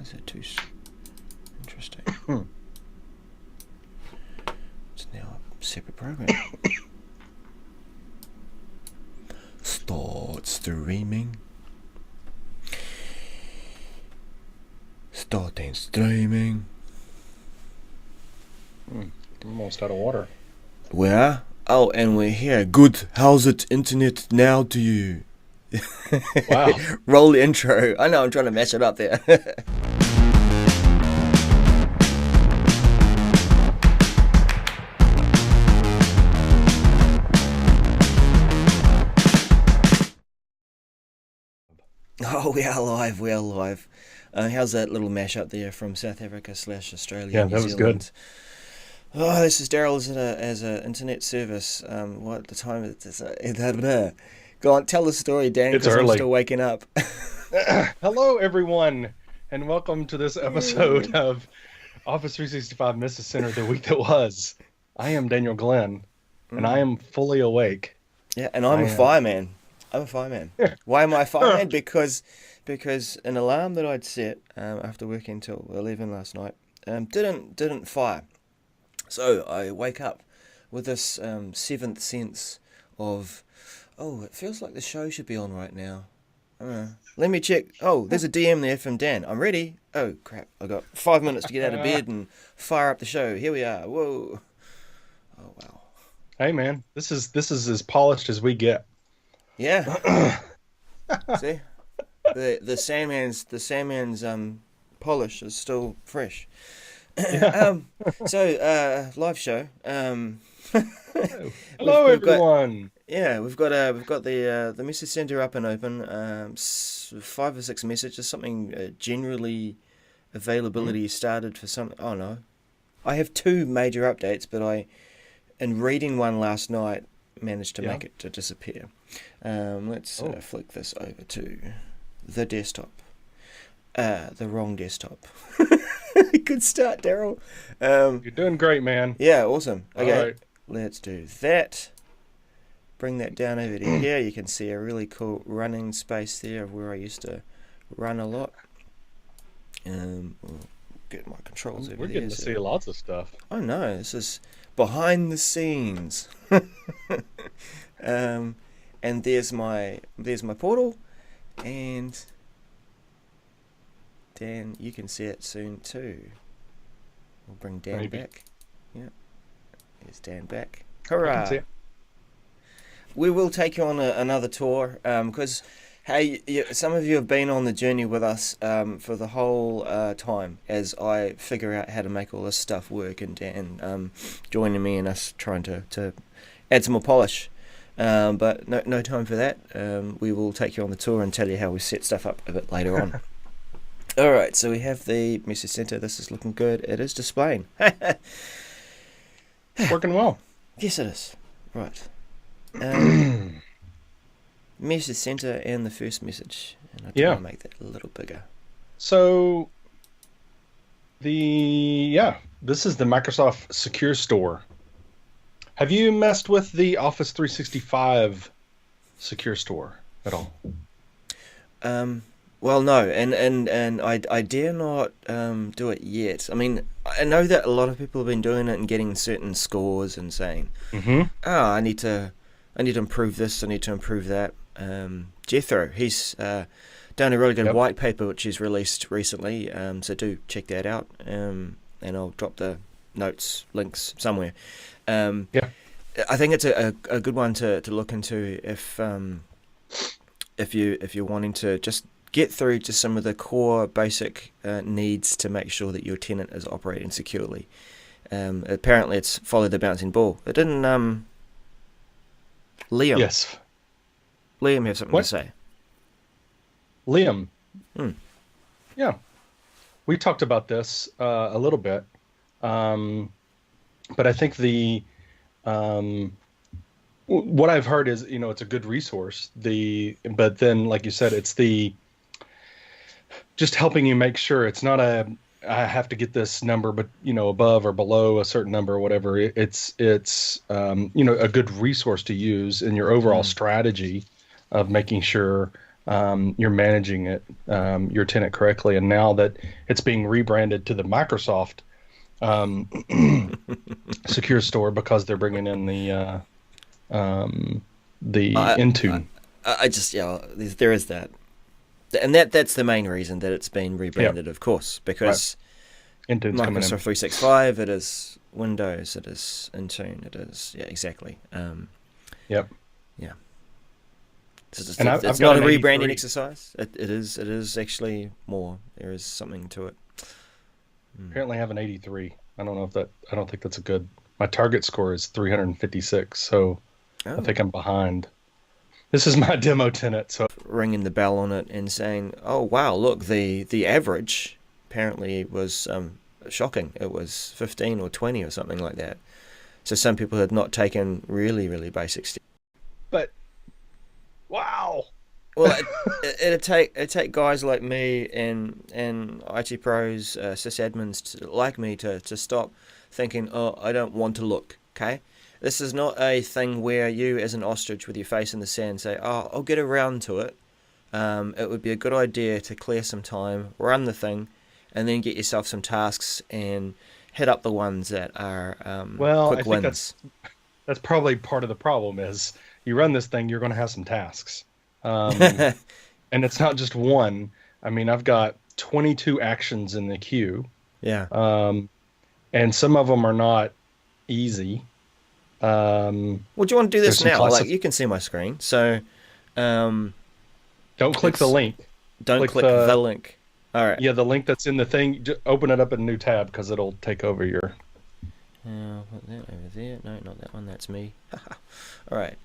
Is that too interesting? It's now a separate program. Start streaming. Starting streaming. I'm almost out of water. Where? Oh, and we're here. Good. How's it internet now to you? Wow. Roll the intro. I know I'm trying to match it up there. Oh, we are live. We are live. How's that little mashup there from South Africa / Australia? Yeah, New that was Zealand? Good. Oh, this is Daryl as a internet service. What the time is it? Go on, tell the story, Dan, It's because I'm early. still waking up. Hello, everyone, and welcome to this episode of Office 365 Message Center, the week that was. I am Daniel Glenn, and I am fully awake. Yeah, and I'm a fireman. I'm a fireman. Why am I a fireman? Because an alarm that I'd set after working till 11 last night didn't fire. So I wake up with this seventh sense of, oh, it feels like the show should be on right now. Let me check. Oh, there's a DM there from Dan. I'm ready. Oh, crap. I got 5 minutes to get out of bed and fire up the show. Here we are. Whoa. Oh, wow. Hey, man, this is as polished as we get. Yeah. See? The Sandman's polish is still fresh. So live show. Hello, everyone. We've got the message center up and open. 5 or 6 messages. Something generally availability started for some. Oh no, I have 2 major updates, but in reading one last night, managed to make it to disappear. Let's flick this over to the desktop. The wrong desktop. Good start, Daryl. You're doing great, man. Yeah, awesome. Okay, All right. Let's do that. Bring that down over to here. You can see a really cool running space there of where I used to run a lot. We'll get my controls over there. We're getting to see lots of stuff. Oh no, this is behind the scenes. And there's my portal, and Dan, you can see it soon too. We'll bring Dan back. Yeah, there's Dan back. Hurrah! I can see it. We will take you on another tour, because hey, some of you have been on the journey with us for the whole time as I figure out how to make all this stuff work, and Dan joining me and us trying to add some more polish. But no time for that. We will take you on the tour and tell you how we set stuff up a bit later on. All right, so we have the message center. This is looking good. It is displaying. Working well. Yes, it is. Right. Message center and the first message. And I want to make that a little bigger. So, this is the Microsoft Secure Store. Have you messed with the Office 365 Secure Store at all? Well, no, and I dare not do it yet. I mean, I know that a lot of people have been doing it and getting certain scores and saying, I need to improve this, I need to improve that. Jethro, he's done a really good white paper which he's released recently, so do check that out, and I'll drop the notes links somewhere. I think it's a good one to look into if you're wanting to just get through to some of the core basic needs to make sure that your tenant is operating securely. Apparently it's follow the bouncing ball. It didn't Liam. Yes. Liam have something to say. Liam. Yeah. We talked about this a little bit. But I think what I've heard is, it's a good resource. But then, like you said, it's just helping you make sure it's not I have to get this number, but above or below a certain number or whatever. It's a good resource to use in your overall strategy of making sure you're managing it, your tenant correctly. And now that it's being rebranded to the Microsoft um, secure store because they're bringing in the I, I, Intune. I just, yeah, there is that. And that's the main reason that it's been Yeah, rebranded, of course, right. because Intune's coming in. Microsoft 365, it is Windows, it is Intune, it is, yeah, exactly. Yep. Yeah. And It's I've got not a an rebranding 83. exercise. It is actually more. There is something to it. Mm. Apparently I have an 83. I don't think that's a good. My target score is 356, so I Oh, think I'm behind. This is my demo tenant, so ringing the bell on it and saying, "Oh wow, look, the average apparently was shocking. It was 15 or 20 or something like that." So some people had not taken really basic steps. but wow. Well, it'd take guys like me and IT pros, sysadmins like me to stop thinking, oh, I don't want to look. Okay, this is not a thing where you, as an ostrich with your face in the sand, say, oh, I'll get around to it. It would be a good idea to clear some time, run the thing, and then get yourself some tasks and hit up the ones that are Well, I quick think wins. that's probably part of the problem is you run this thing, you're going to have some tasks. Um, and it's not just one. I mean, I've got 22 actions in the queue, Yeah. um, and some of them are not easy. Well, do you want to do There's this some now? Like, classic. you can see my screen. So, um, Don't click the it's link. don't Click click the the link. All right. Yeah, the link that's in the thing. Just open it up in a new tab because it'll take over your. Put that over there. No, not that one. That's me. All right.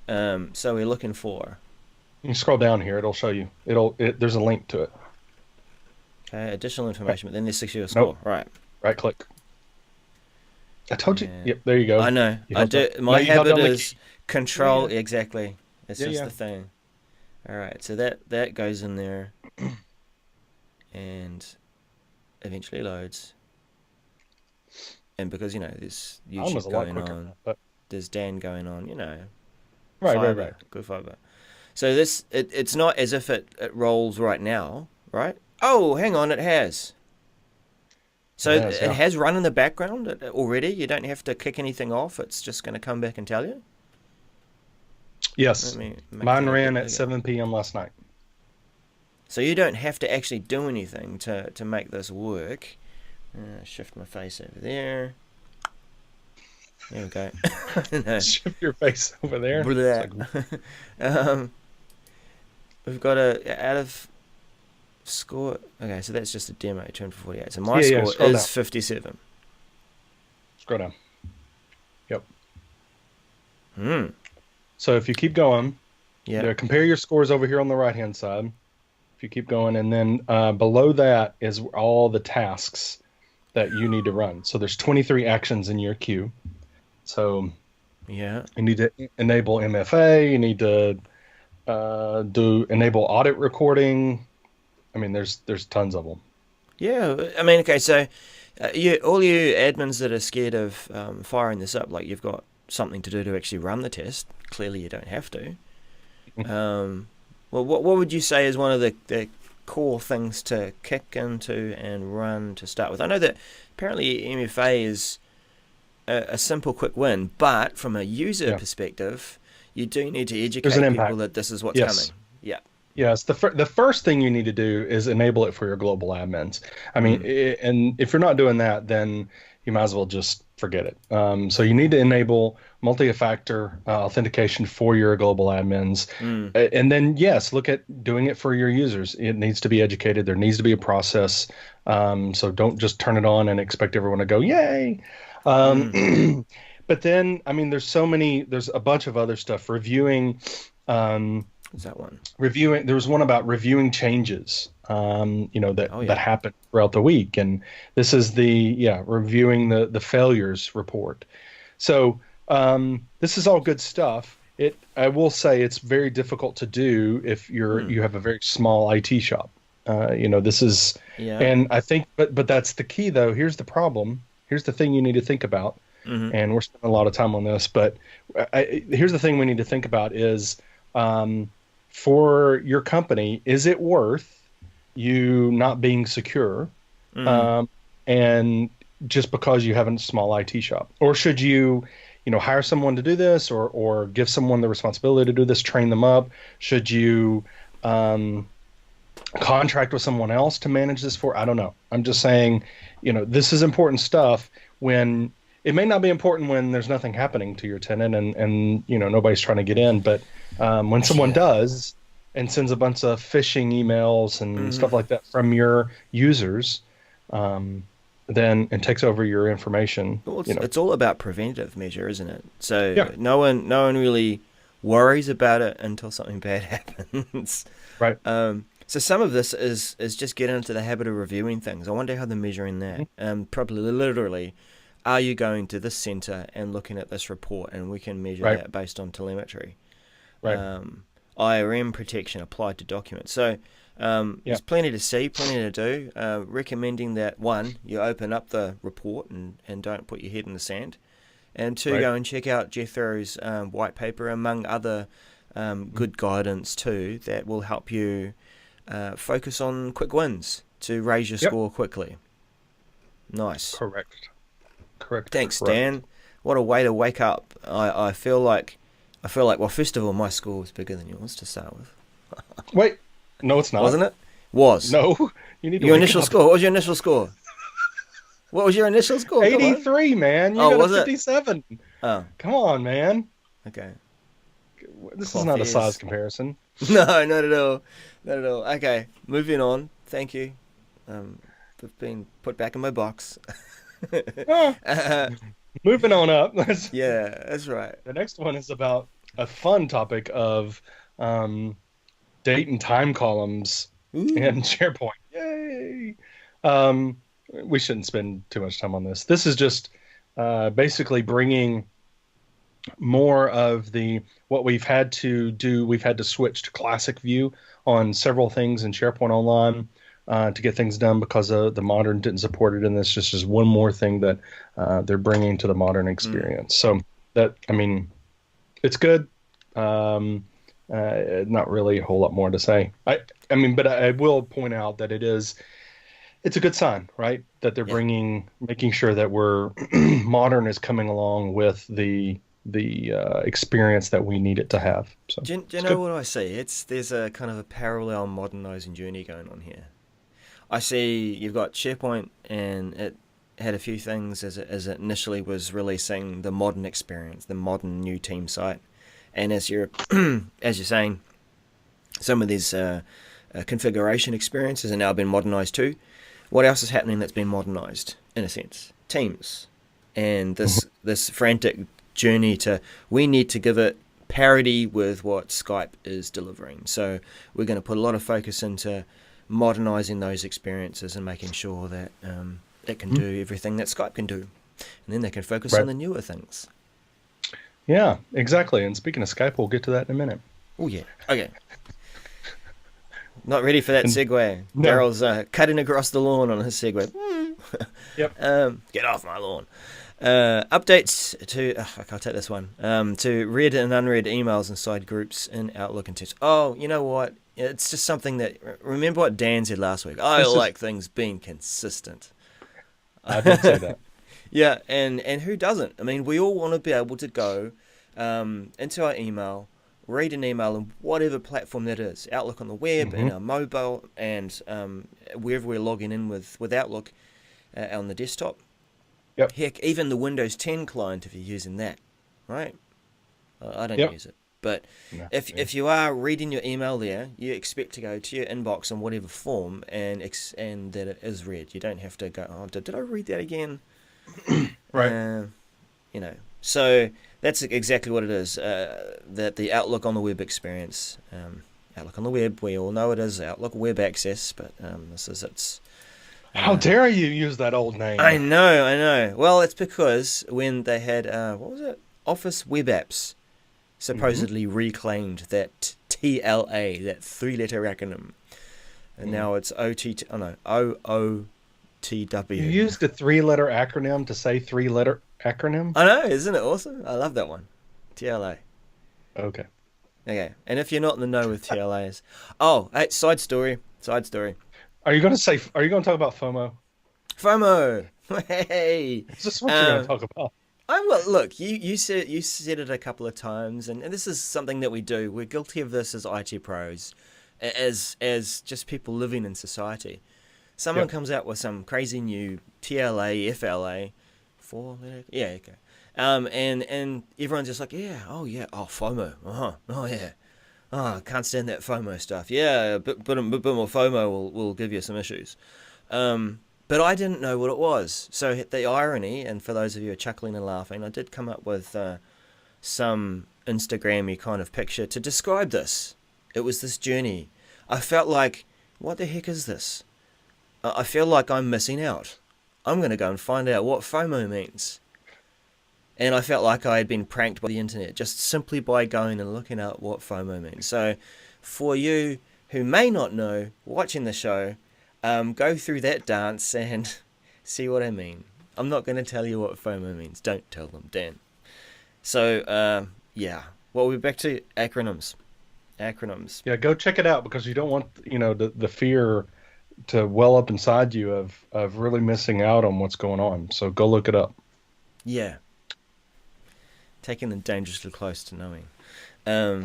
So we're looking for You can scroll down here. It'll show you. There's a link to it. additional information, but then there's secure Nope. score. Right. Right click. I told you. And Yep, there you go. I know. You I held do. down. No, My you held habit down the is key. Yeah, control. yeah, Exactly. It's yeah, just yeah. the thing. All right. So that goes in there and eventually loads. And because there's Mine was YouTube a lot going quicker, on, but there's Dan going on. right, right, right. Fiber, good fiber. So it's not as if it rolls right now, right? Oh, hang on, it has. So It has, it yeah. has run in the background already. You don't have to kick anything off. It's just going to come back and tell you. Let Yes, me make mine that a ran bit at bigger. 7 p.m. last night. So you don't have to actually do anything to make this work. Shift my face over there. There we go. No. Shift your face over there. It's like, Blah. um, we've got a out of score. Okay, so that's just a demo, 248. So my yeah, yeah. score Scroll is down. 57. Scroll down. Yep. Hmm. So if you keep going, Yeah. compare your scores over here on the right hand side. If you keep going, and then below that is all the tasks that you need to run. So there's 23 actions in your queue. So Yeah. you need to enable MFA. You need to do enable audit recording. I mean, there's tons of them. Yeah. I mean, okay. So, all you admins that are scared of firing this up, like you've got something to do to actually run the test. Clearly, you don't have to. Well, what would you say is one of the core things to kick into and run to start with? I know that apparently MFA is a simple, quick win, but from a user Yeah, perspective, you do need to there's an educate people impact. that this is what's coming. Yes. Yeah. Yes, the first thing you need to do is enable it for your global admins. I mean, Mm. and if you're not doing that, then you might as well just forget it. So you need to enable multi-factor authentication for your global admins, Mm. and then yes, look at doing it for your users. It needs to be educated. There needs to be a process. So don't just turn it on and expect everyone to go, yay. Mm. But then, I mean, there's a bunch of other stuff. Um, Is that one? There was one about reviewing changes Oh that yeah. happened throughout the week, and this is reviewing the failures report. So this is all good stuff. I will say it's very difficult to do if Mm. you have a very small IT shop. This is, Yeah. and I think, but that's the key though. Here's the problem. Here's the thing you need to think about, Mm-hmm. and we're spending a lot of time on this, but here's the thing we need to think about is, for your company, is it worth you not being secure? Mm. Um, and just because you have a small IT shop, or should you, hire someone to do this, or give someone the responsibility to do this, train them up? Should you um, contract with someone else to manage this for? I don't know. I'm just saying, this is important stuff when it may not be important when there's nothing happening to your tenant and nobody's trying to get in, but when someone Yeah. does and sends a bunch of phishing emails and stuff Mm. like that from your users, um, then and takes over your information, Well, it's all about preventative measure, isn't it? So yeah, no one really worries about it until something bad happens. right. So some of this is just getting into the habit of reviewing things. I wonder how they're measuring that. Mhm. Probably literally, are you going to this center and looking at this report, and we can measure Right, that based on telemetry. right. um, IRM protection applied to documents. So Yeah, there's plenty to see, plenty to do. Recommending that, one, you open up the report and don't put your head in the sand. And two, right. go and check out Jethro's white paper, among other Mhm. good guidance too, that will help you focus on quick wins to raise your Yep, score quickly. Nice. correct. Correct, Thanks, correct. Dan. What a way to wake up. I feel like, well, first of all, my score was bigger than yours to start with, Wait, no, it's not. wasn't it? Was. No, you need to Your wake initial up. score. What was your initial score? What was your initial score? Come on. 83, man. You Oh, got a was it? 57. Oh, Come on, man. okay. This is Cloth not a size ears. comparison. No, not at all. Not at all. Okay, moving on. Thank you. I've been put back in my box. Ah, uh, moving on up. yeah, that's right. The next one is about a fun topic of um, date and time columns in Ooh. SharePoint. Yay! Um, we shouldn't spend too much time on this. This is just basically bringing more of the what we've had to do. We've had to switch to classic view on several things in SharePoint Online to get things done because the modern didn't support it, and this just is one more thing that they're bringing to the modern Mm. experience. So that, I mean, it's good. Not really a whole lot more to say. I mean, but I will point out that it's a good sign, right? That they're Yeah. making sure that we're modern is coming along with the experience that we need it to have. So Do you it's know good. what I see? There's a kind of a parallel modernizing journey going on here. I see you've got SharePoint, and it had a few things as it initially was releasing the modern experience, the modern new team site, and as you're as you're saying, some of these configuration experiences are now been modernized too. What else is happening that's been modernized in a sense? Teams, and this frantic journey to, we need to give it parity with what Skype is delivering. So we're going to put a lot of focus into modernizing those experiences and making sure that it can Mhm. do everything that Skype can do, and then they can focus on Right. the newer things. Yeah, exactly. And speaking of Skype, we'll get to that in a minute. Oh yeah. Okay. Not ready for that And segue. no, Daryl's cutting across the lawn on his segue. yep. Get off my lawn. Updates to I'll take this one. To read and unread emails inside groups in Outlook and Teams. Oh, you know what? It's just something that, remember what Dan said last week. I This is like things being consistent. I did say that. Yeah, and who doesn't? I mean, we all want to be able to go into our email, read an email on whatever platform that is, Outlook on the web, and Hmm. our mobile, and wherever we're logging in with Outlook on the desktop. Yep. Heck, even the Windows 10 client if you're using that, right? I don't Yep. use it. But No, if you are reading your email there, you expect to go to your inbox in whatever form and that it is read. You don't have to go, oh, did I read that again? right. Uh, so that's exactly what it is. That the Outlook on the web experience, Outlook on the web, we all know it is Outlook Web Access, but this is its. How Uh, dare you use that old name? I know. Well, it's because when they had what was it? Office Web Apps Hmm. supposedly reclaimed that TLA, that three-letter acronym, and Mm. now it's You OOTW. used a three-letter acronym to say three-letter acronym? I know, isn't it awesome? I love that one. TLA. Okay. Okay. And if you're not in the know with TLAs, oh, hey, side story. Side story. Are you going to say? Are you going to talk about FOMO? FOMO. Hey. Is this what you're going to Um, talk about? well, look, you said it a couple of times, and this is something that we do. We're guilty of this as IT pros, as just people living in society. Someone Yep. comes out with some crazy new TLA, FLA, four letter, yeah, okay. And everyone's just like, yeah, oh FOMO, oh yeah, oh I can't stand that FOMO stuff. Yeah, but a bit more FOMO will give you some issues. But I didn't know what it was. So the irony, and for those of you who are chuckling and laughing, I did come up with some Instagram-y kind of picture to describe this. It was this journey. I felt like, what the heck is this? I feel like I'm missing out. I'm going to go and find out what FOMO means. And I felt like I had been pranked by the internet just simply by going and looking up what FOMO means. So for you who may not know, watching the show, go through that dance and see what I mean. I'm not going to tell you what FOMO means. Don't tell them, Dan. So, yeah. Well, we're back to acronyms. Acronyms. Yeah, go check it out because you don't want the fear to well up inside you of really missing out on what's going on. So go look it up. Yeah. Taking them dangerously close to knowing. All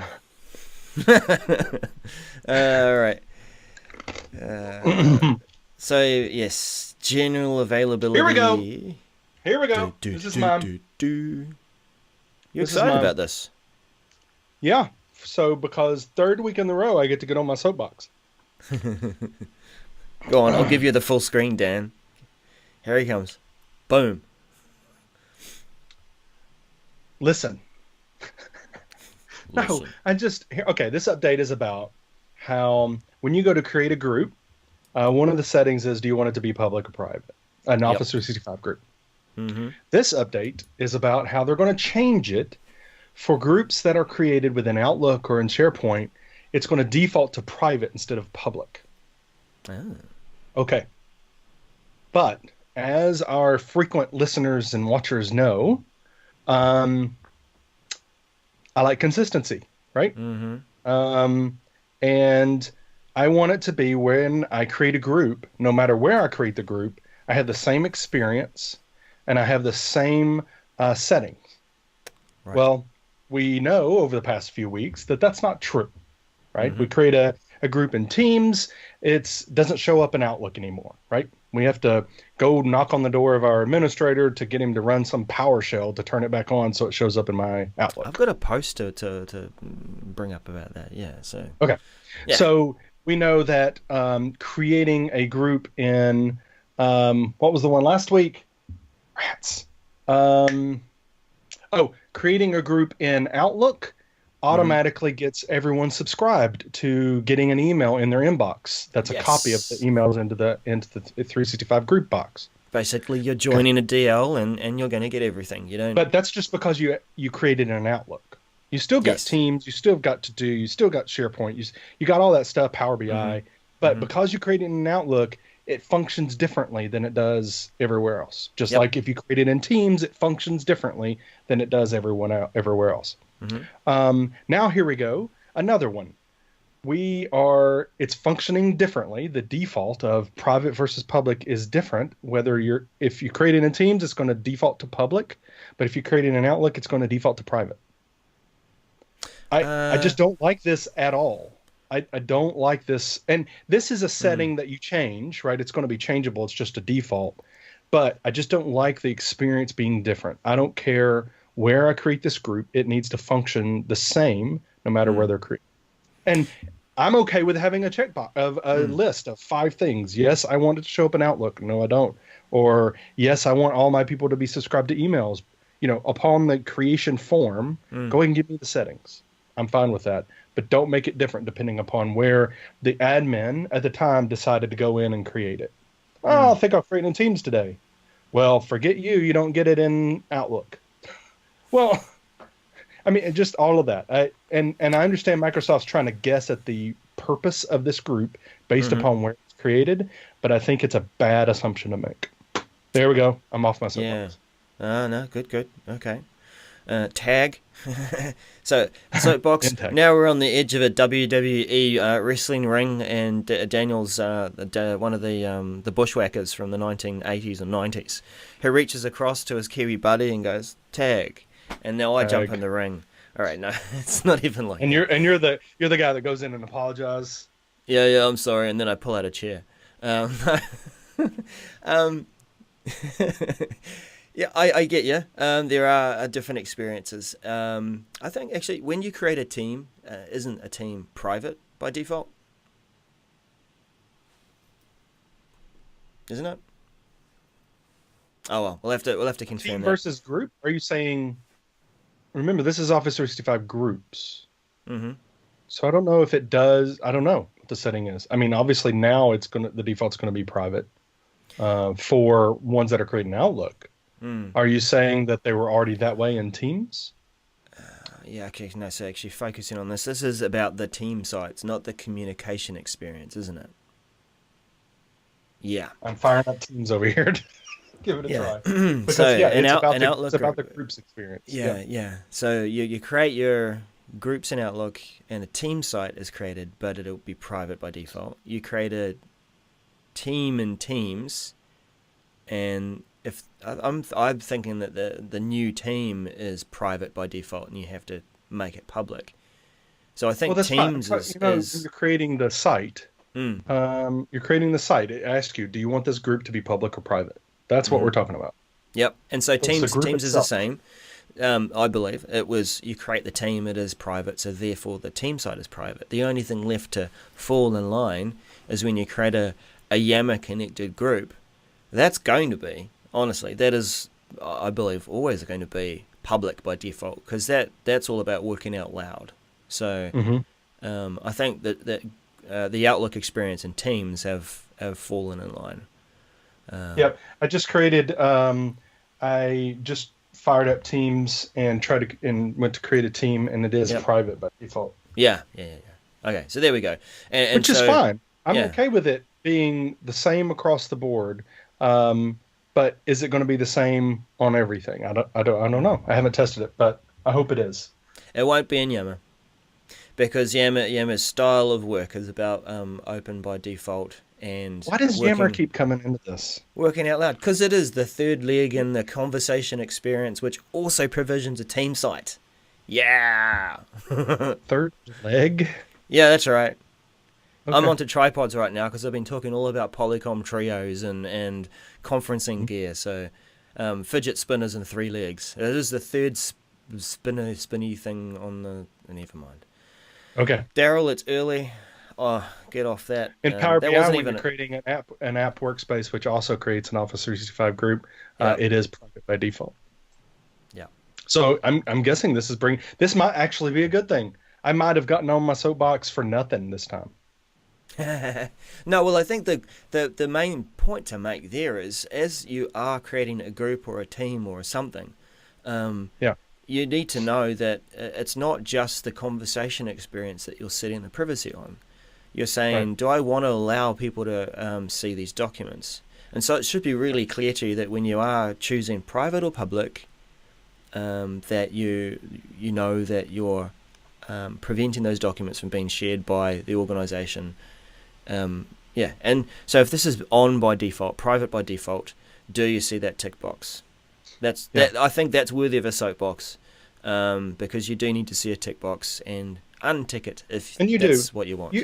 right. So yes, general availability. Here we go. Here we go. This is mine. You excited about this? Yeah. So because third week in a row, I get to get on my soapbox. Go on, I'll give you the full screen, Dan. Here he comes. Boom. Listen. No, okay, this update is about how when you go to create a group, one of the settings is, do you want it to be public or private? An Office 365 group. Mm-hmm. This update is about how they're going to change it for groups that are created within Outlook or in SharePoint. It's going to default to private instead of public. Oh. Okay. But as our frequent listeners and watchers know, I like consistency, right? Mm-hmm. And I want it to be when I create a group, no matter where I create the group, I have the same experience and I have the same settings. Right. Well, we know over the past few weeks that that's not true, right? Mm-hmm. We create a group in Teams. It doesn't show up in Outlook anymore, right? We have to go knock on the door of our administrator to get him to run some PowerShell to turn it back on so it shows up in my Outlook. I've got a post to bring up about that. Yeah. So. Okay. Yeah. So we know that creating a group in what was the one last week? Rats. Creating a group in Outlook automatically gets everyone subscribed to getting an email in their inbox. That's a copy of the emails into the 365 group box. Basically, you're joining a DL and you're going to get everything. You don't. But that's just because you created an Outlook. You still got Teams. You still got To Do. You still got SharePoint. You got all that stuff, Power BI. Mm-hmm. But because you created an Outlook, it functions differently than it does everywhere else. Just like if you create it in Teams, it functions differently than it does everywhere else. Mm-hmm. Now here we go. Another one. It's functioning differently. The default of private versus public is different. If you create it in Teams, it's going to default to public. But if you create it in Outlook, it's going to default to private. I just don't like this at all. I don't like this. And this is a setting that you change, right? It's going to be changeable. It's just a default. But I just don't like the experience being different. I don't care where I create this group. It needs to function the same no matter where they're created. And I'm okay with having a checkbox of a list of 5 things. Yes, I want it to show up in Outlook. No, I don't. Or yes, I want all my people to be subscribed to emails. Upon the creation form, go ahead and give me the settings. I'm fine with that. But don't make it different depending upon where the admin at the time decided to go in and create it. Oh, I think I'll create it in Teams today. Well, forget you. You don't get it in Outlook. Well, I mean, just all of that. And I understand Microsoft's trying to guess at the purpose of this group based upon where it's created, but I think it's a bad assumption to make. There we go. I'm off my soapbox. Yeah. No, good. Okay. tag. So soapbox. Tag. Now we're on the edge of a WWE wrestling ring, and Daniel's one of the bushwhackers from the 1980s or 90s, who reaches across to his Kiwi buddy and goes tag, and now I jump in the ring. All right, no, it's not even like. And you're the guy that goes in and apologizes. Yeah, I'm sorry, and then I pull out a chair. Yeah, I get you. There are different experiences. I think actually when you create a team, isn't a team private by default? Isn't it? Oh well, we'll have to confirm Team that. versus group? Are you saying? Remember, this is Office 365 groups. Mm-hmm. So I don't know if it does. I don't know what the setting is. I mean, obviously now the default's gonna be private for ones that are creating Outlook. Mm. Are you saying that they were already that way in Teams? Yeah, okay. No, so actually focusing on this. This is about the team sites, not the communication experience, isn't it? Yeah. I'm firing up Teams over here. Give it a try. Because, So Outlook, it's about the group's experience. Yeah. So you create your groups in Outlook, and a team site is created, but it'll be private by default. You create a team in Teams, and if I'm thinking that the new team is private by default, and you have to make it public. So I think Teams is you're creating the site. Mm. You're creating the site. It asks you, do you want this group to be public or private? That's what we're talking about. Yep. And so Teams is the itself. same. I believe it was you create the team, it is private, so therefore the team site is private. The only thing left to fall in line is when you create a Yammer connected group. That's going to be, honestly, that is, I believe, always going to be public by default, because that's all about working out loud. So I think that the Outlook experience and Teams have fallen in line. Yep. I just created. I just fired up Teams and went to create a team, and it is private by default. Yeah. Okay, so there we go. Which is fine. I'm okay with it being the same across the board. But is it going to be the same on everything? I don't know. I haven't tested it, but I hope it is. It won't be in Yammer, because Yammer's style of work is about open by default. And why does Yammer keep coming into this? Working out loud, because it is the third leg in the conversation experience, which also provisions a team site. Yeah. Third leg? Yeah, that's right. Okay. I'm onto tripods right now because I've been talking all about Polycom trios and conferencing gear. So fidget spinners and 3 legs. It is the third spinny thing on the... Never mind. Okay. Daryl, it's early. Oh, get off that. In Power BI, when you're creating an app workspace, which also creates an Office 365 group, it is private by default. Yeah. So I'm guessing this might actually be a good thing. I might have gotten on my soapbox for nothing this time. No, well, I think the main point to make there is, as you are creating a group or a team or something, you need to know that it's not just the conversation experience that you're setting the privacy on. You're saying, do I want to allow people to see these documents? And so it should be really clear to you that when you are choosing private or public, that you know that you're preventing those documents from being shared by the organization. And so if this is on by default, private by default, do you see that tick box? I think that's worthy of a soapbox, because you do need to see a tick box and untick it if that's what you want.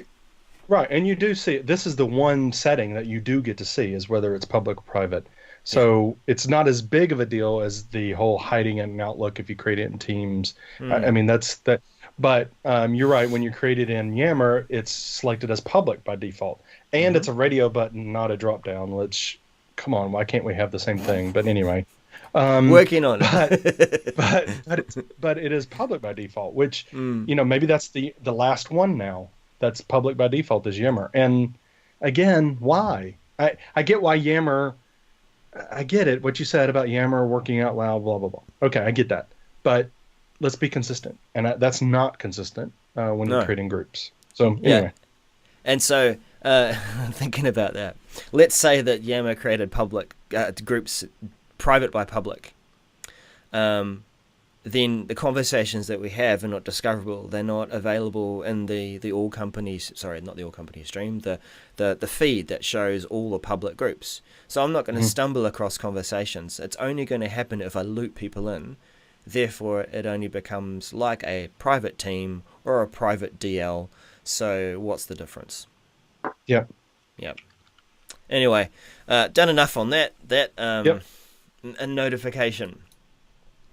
Right, and you do see it. This is the one setting that you do get to see, is whether it's public or private. So it's not as big of a deal as the whole hiding it in Outlook if you create it in Teams. I mean, that's that. But you're right. When you create it in Yammer, it's selected as public by default, and it's a radio button, not a drop down. Which, come on, why can't we have the same thing? But anyway, working on it. but it is public by default. Which maybe that's the last one now. That's public by default is Yammer. And again, why? I get why Yammer. I get it. What you said about Yammer working out loud, blah blah blah. Okay, I get that. But let's be consistent, and that's not consistent when you're creating groups. So anyway. Yeah. And so thinking about that, let's say that Yammer created public groups, private by public. then the conversations that we have are not discoverable. They're not available in the all companies. Sorry, not the all companies stream. The feed that shows all the public groups. So I'm not going to stumble across conversations. It's only going to happen if I loop people in. Therefore, it only becomes like a private team or a private DL. So what's the difference? Yep. Anyway, done enough on that. A notification.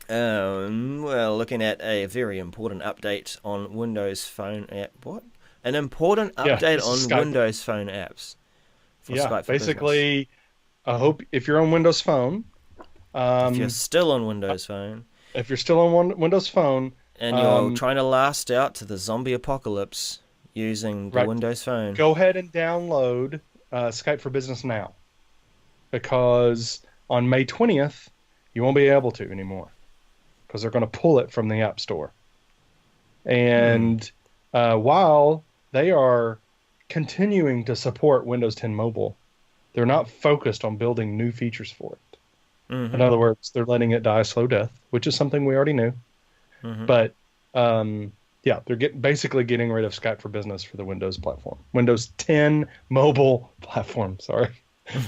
Well, looking at a very important update on Windows Phone app. What? An important update on Skype. Windows Phone apps. For Skype for basically, I hope if you're on Windows Phone, Business. If you're still on Windows Phone, Windows Phone, and you're trying to last out to the zombie apocalypse using the Windows Phone, go ahead and download Skype for Business now, because on May 20th, you won't be able to anymore, because they're going to pull it from the App Store. And while they are continuing to support Windows 10 Mobile, they're not focused on building new features for it. In other words, they're letting it die a slow death, which is something we already knew. But they're basically getting rid of Skype for Business for the Windows platform. Windows 10 Mobile platform, sorry. For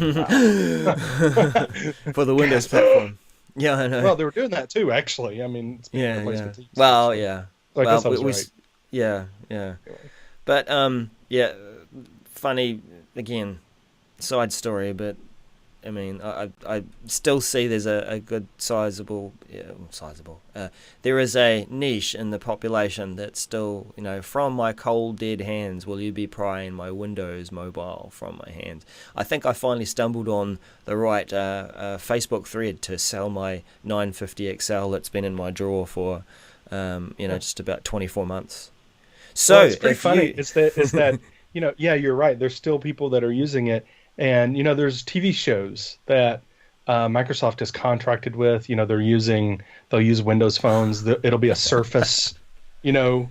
the Windows platform. Yeah, I know. Well, they were doing that too, actually. I mean, it's being replaced with Teams. Well, yeah. So I guess I was right. Yeah. But funny again, side story. But I mean, I still see there's a good sizable. There is a niche in the population that still, from my cold dead hands, will you be prying my Windows mobile from my hands? I think I finally stumbled on the right Facebook thread to sell my 950 XL that's been in my drawer for, just about 24 months. So it's pretty funny. It's that you're right. There's still people that are using it, and there's TV shows that Microsoft is contracted with. They'll use Windows phones. It'll be a Surface. What I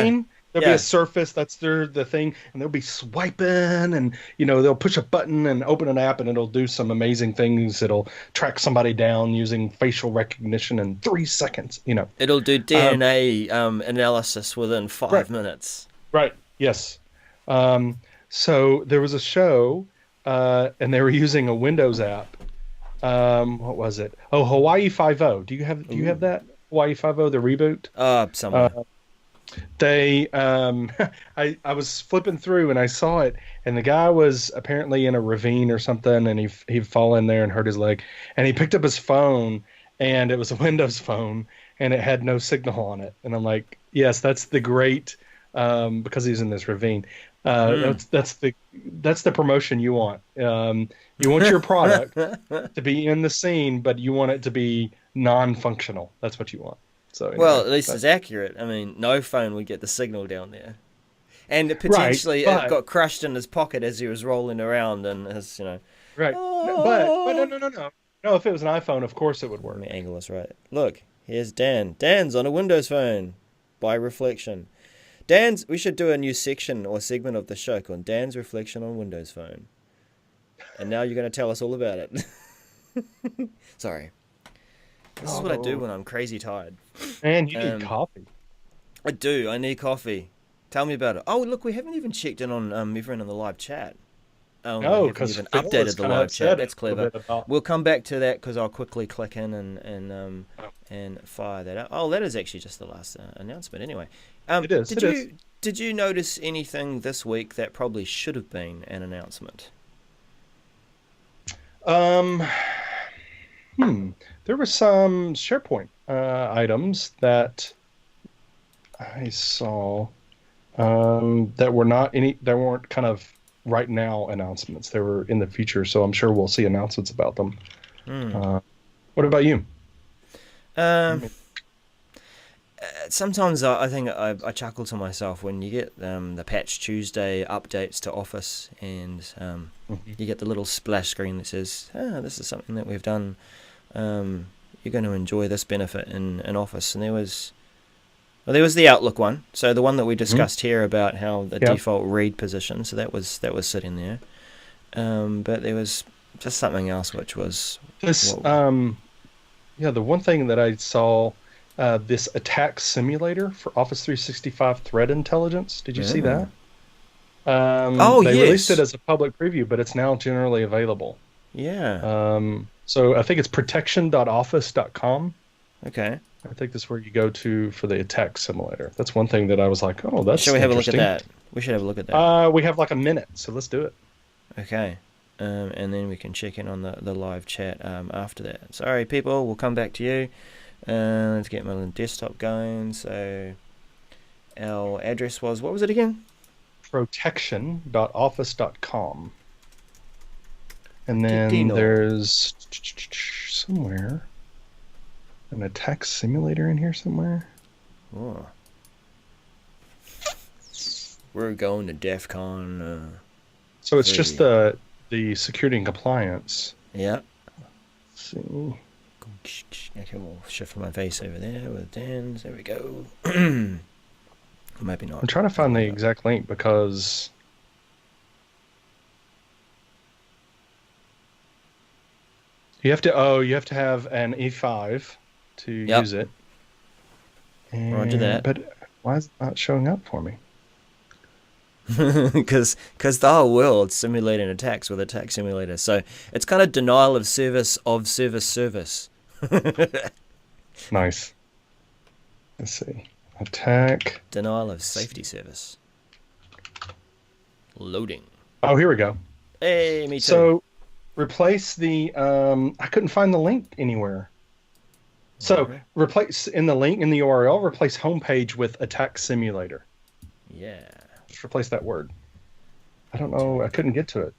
mean? There'll be a Surface. That's the thing, and they'll be swiping, and they'll push a button and open an app, and it'll do some amazing things. It'll track somebody down using facial recognition in 3 seconds. It'll do DNA analysis within 5 minutes. Right. Yes. So there was a show, and they were using a Windows app. What was it? Oh, Hawaii 5.0. Do you have that Hawaii 5.0, the reboot? Somewhere. I was flipping through and I saw it, and the guy was apparently in a ravine or something, and he'd fallen there and hurt his leg, and he picked up his phone, and it was a Windows phone, and it had no signal on it, and I'm like, yes, that's the great, because he's in this ravine. That's the promotion you want. You want your product to be in the scene, but you want it to be non-functional. That's what you want. So anyway, well, at least it's accurate. I mean, no phone would get the signal down there, and potentially it got crushed in his pocket as he was rolling around, and his, Right, but no. If it was an iPhone, of course it would work. Let me angle this right. Look, here's Dan. Dan's on a Windows phone, by reflection. We should do a new section or segment of the show called Dan's Reflection on Windows Phone. And now you're going to tell us all about it. Sorry. This is what I do when I'm crazy tired. Man, you need coffee. I do. I need coffee. Tell me about it. Oh, look, we haven't even checked in on everyone on the live chat. No, because we haven't updated the live chat. That's clever. We'll come back to that because I'll quickly click in and fire that out. Oh, that is actually just the last announcement. Anyway, it is. Did you notice anything this week that probably should have been an announcement? There were some SharePoint items that I saw that weren't kind of right now announcements. They were in the future, so I'm sure we'll see announcements about them. What about you? Sometimes I think I chuckle to myself when you get the Patch Tuesday updates to Office, and you get the little splash screen that says, this is something that we've done. You're going to enjoy this benefit in Office. And there was the Outlook one, so the one that we discussed here about how the default read position, so that was sitting there. But there was just something else which was the one thing that I saw this attack simulator for Office 365 threat intelligence. Did you see Yeah. that? Oh, They released it yes. as a public preview, but it's now generally available. Yeah. So I think it's protection.office.com. Okay. I think that's where you go to for the attack simulator. That's one thing that I was like, oh, Shall that's we have a look at interesting. that? We should have a look at that. We have like a minute, so let's do it. Okay. And then we can check in on the live chat after that. Sorry, people. We'll come back to you. Let's get my desktop going. So our address was, what was it again? Protection.office.com. And then Dino. there's somewhere an attack simulator in here somewhere. Oh. We're going to DEF CON. So it's just 3. the security and compliance. Yeah. Let's see. Okay, we'll shift my face over there with Dan's. There we go. Maybe not. I'm trying to find the exact link because you have to have an E5 to use it. Roger that. But why is it not showing up for me? Because the whole world's simulating attacks with Attack Simulator. So it's kind of denial of service. Nice. Let's see. Attack. Denial of safety service. Loading. Oh, here we go. Hey, me too. So replace the I couldn't find the link anywhere. So replace in the link in the URL, replace homepage with attack simulator. Yeah. Just replace that word. I don't know. I couldn't get to it.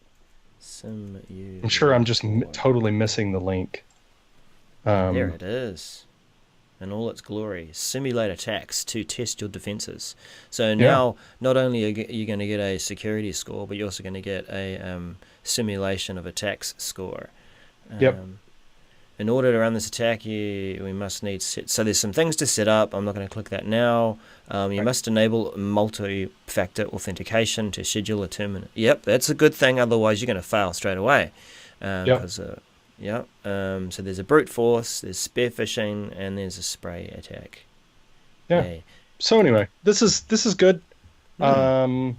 I'm I'm sure I'm just totally missing the link. There it is. In all its glory. Simulate attacks to test your defenses. So now, not only are you going to get a security score, but you're also going to get a simulation of attacks score. Yep. In order to run this attack, we must need so there's some things to set up. I'm not going to click that now. You must enable multi-factor authentication to schedule a terminal. Yep, that's a good thing. Otherwise, you're going to fail straight away. So there's a brute force, there's spear phishing, and there's a spray attack. Yeah. Yay. So anyway, this is good. I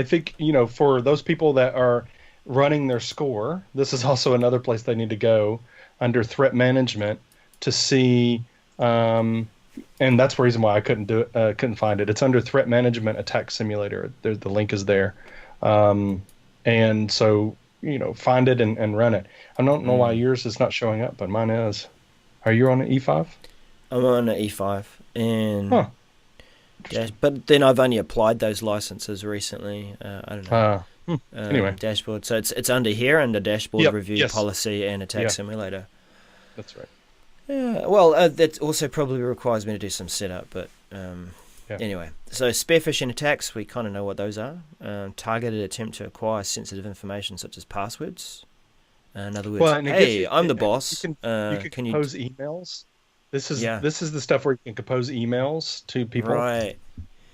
think for those people that are running their score, this is also another place they need to go under threat management to see. And that's the reason why I couldn't find it. It's under threat management attack simulator. The link is there, and so find it and run it. I don't know why yours is not showing up, but mine is. Are you on an E5? I'm on an E5, and but then I've only applied those licenses recently. I don't know. Anyway, dashboard. So it's under here under dashboard review yes. policy and attack simulator. That's right. Yeah. Well, that also probably requires me to do some setup, but anyway. So spear phishing attacks, we kind of know what those are. Targeted attempt to acquire sensitive information such as passwords. In other words, I'm the boss. You can compose emails. This is the stuff where you can compose emails to people. Right.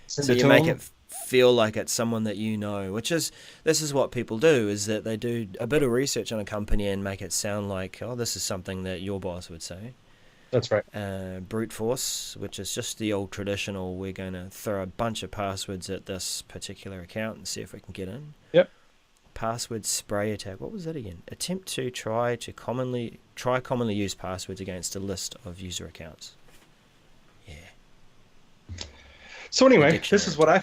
So you make it feel like it's someone that you know, this is what people do, is that they do a bit of research on a company and make it sound like, oh, this is something that your boss would say. That's right. Brute force, which is just the old traditional, we're going to throw a bunch of passwords at this particular account and see if we can get in. Yep. Password spray attack. What was that again? Attempt to try commonly used passwords against a list of user accounts. Yeah. So anyway, this is what I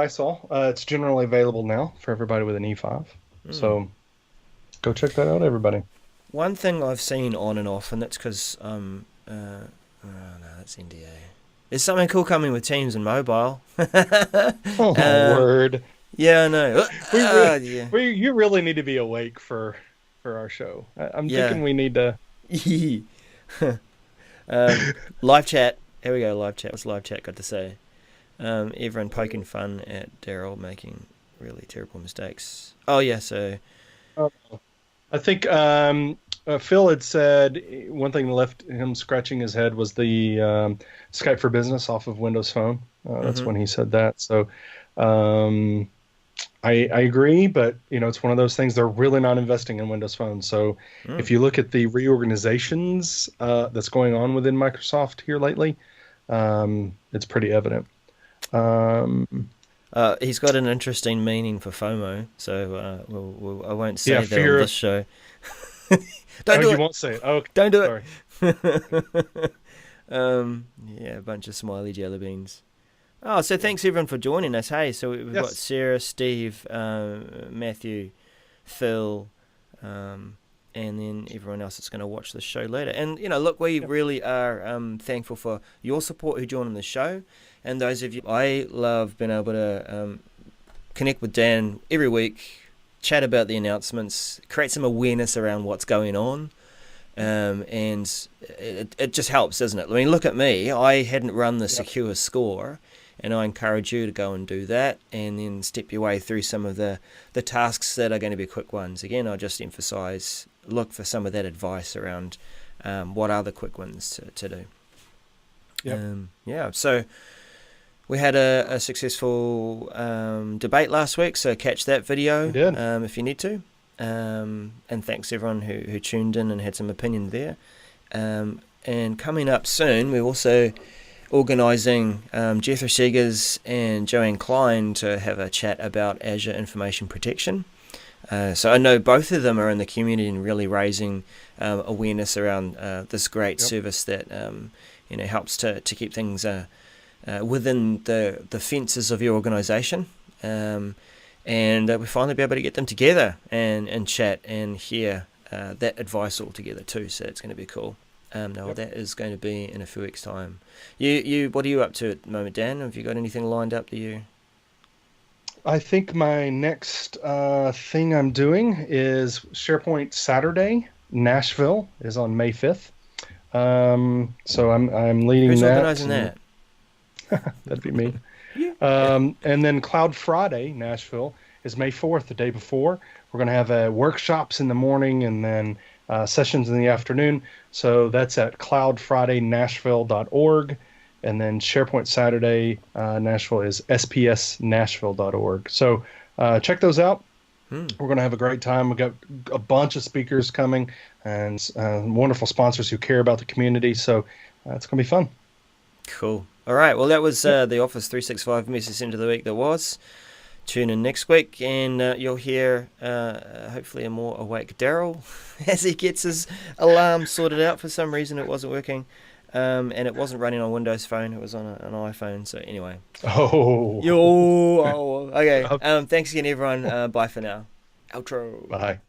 saw. It's generally available now for everybody with an E5. So go check that out, everybody. One thing I've seen on and off, and that's because no, that's NDA. There's something cool coming with Teams and mobile. Oh my word! Yeah, I know. You really need to be awake for our show. I'm thinking we need to. Live chat. Here we go. Live chat. What's live chat got to say? Everyone poking fun at Daryl making really terrible mistakes. Oh yeah, so. I think Phil had said one thing that left him scratching his head was the Skype for Business off of Windows Phone. That's when he said that. So I agree, but it's one of those things. They're really not investing in Windows Phone. So Mm. if you look at the reorganizations that's going on within Microsoft here lately, it's pretty evident. Um, He's got an interesting meaning for FOMO, so I won't yeah, say that on fear this of. show. Oh, Don't do you it. won't say it. Oh, Don't do sorry. it. Yeah, a bunch of smiley jelly beans. Oh, so Yeah. thanks everyone for joining us. Hey, so we've got Yes. Sarah, Steve, Matthew, Phil, and then everyone else that's going to watch the show later. And look, we Yep. really are thankful for your support who joined the show, and those of you. I love being able to connect with Dan every week, chat about the announcements, create some awareness around what's going on. And it just helps, doesn't it? I mean, look at me. I hadn't run the Yep. secure score, and I encourage you to go and do that, and then step your way through some of the tasks that are going to be quick ones. Again, I just emphasize, look for some of that advice around what are the quick ones to do. Yep. Yeah, so we had a successful debate last week, so catch that video We did. if you need to. And thanks everyone who tuned in and had some opinion there. And coming up soon, we're also organising Jethro Segers and Joanne Klein to have a chat about Azure Information Protection. So I know both of them are in the community and really raising awareness around this great Yep. service that helps to keep things within the fences of your organisation. And we finally be able to get them together and chat and hear that advice all together too. So it's going to be cool. No, Yep. that is going to be in a few weeks' time. You, what are you up to at the moment, Dan? Have you got anything lined up that you? I think my next thing I'm doing is SharePoint Saturday. Nashville is on May 5th. So I'm leading Who's that. organising that? That'd be me. Yeah. And then Cloud Friday, Nashville, is May 4th, the day before. We're going to have workshops in the morning and then sessions in the afternoon. So that's at cloudfridaynashville.org. And then SharePoint Saturday Nashville is spsnashville.org. So check those out. We're going to have a great time. We've got a bunch of speakers coming and wonderful sponsors who care about the community. So it's going to be fun. Cool. All right. Well, that was the Office 365 Message Center of the week that was. Tune in next week, and you'll hear hopefully a more awake Daryl as he gets his alarm sorted out. For some reason, it wasn't working, and it wasn't running on Windows Phone. It was on an iPhone. So anyway. Oh. Okay. Thanks again, everyone. Bye for now. Outro. Bye.